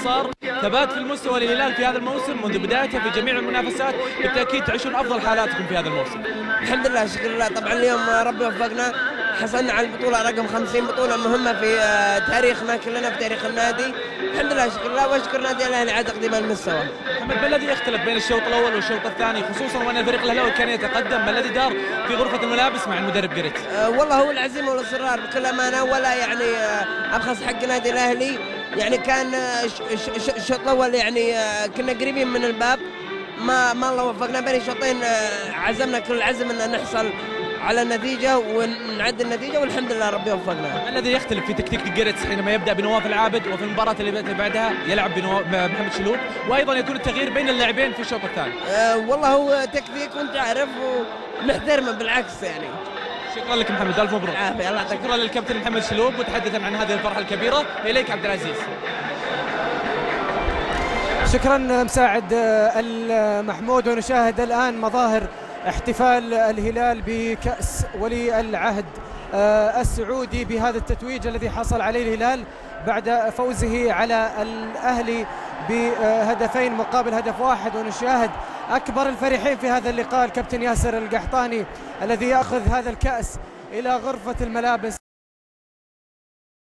صار ثبات في المستوى للهلال في هذا الموسم منذ بدايته في جميع المنافسات، بالتاكيد تعيشون افضل حالاتكم في هذا الموسم. الحمد لله شكر الله. طبعا اليوم ربي وفقنا، حصلنا على البطوله رقم 50، بطوله مهمه في تاريخنا كلنا، في تاريخ النادي. الحمد لله شكر الله، واشكر نادي الاهلي على تقديم المستوى. محمد، ما الذي يختلف بين الشوط الاول والشوط الثاني، خصوصا وان الفريق الاهلاوي كان يتقدم؟ ما الذي دار في غرفه الملابس مع المدرب جريت؟ والله هو العزيمه والاصرار بكل امانه، ولا يعني ابخس حق نادي الاهلي. يعني كان الشوط الاول يعني كنا قريبين من الباب، ما الله وفقنا. بين الشوطين عزمنا كل العزم ان نحصل على النتيجه ونعد النتيجه، والحمد لله ربي وفقنا. ما الذي يختلف في تكتيك جريتس حينما يبدا بنواف العابد، وفي المباراه اللي بعدها يلعب بمحمد شلوب، وايضا يكون التغيير بين اللاعبين في الشوط الثاني؟ والله هو تكتيك وانت عارف، ونحترمه بالعكس يعني. شكرا لك محمد، الف مبروك. عافية، الله يعطيك. شكرا للكابتن محمد شلوب، وتحدثا عن هذه الفرحه الكبيره. اليك عبد العزيز. شكرا مساعد المحمود. ونشاهد الآن مظاهر احتفال الهلال بكأس ولي العهد السعودي بهذا التتويج الذي حصل عليه الهلال بعد فوزه على الأهلي بهدفين مقابل هدف واحد. ونشاهد أكبر الفرحين في هذا اللقاء الكابتن ياسر القحطاني الذي يأخذ هذا الكأس إلى غرفة الملابس.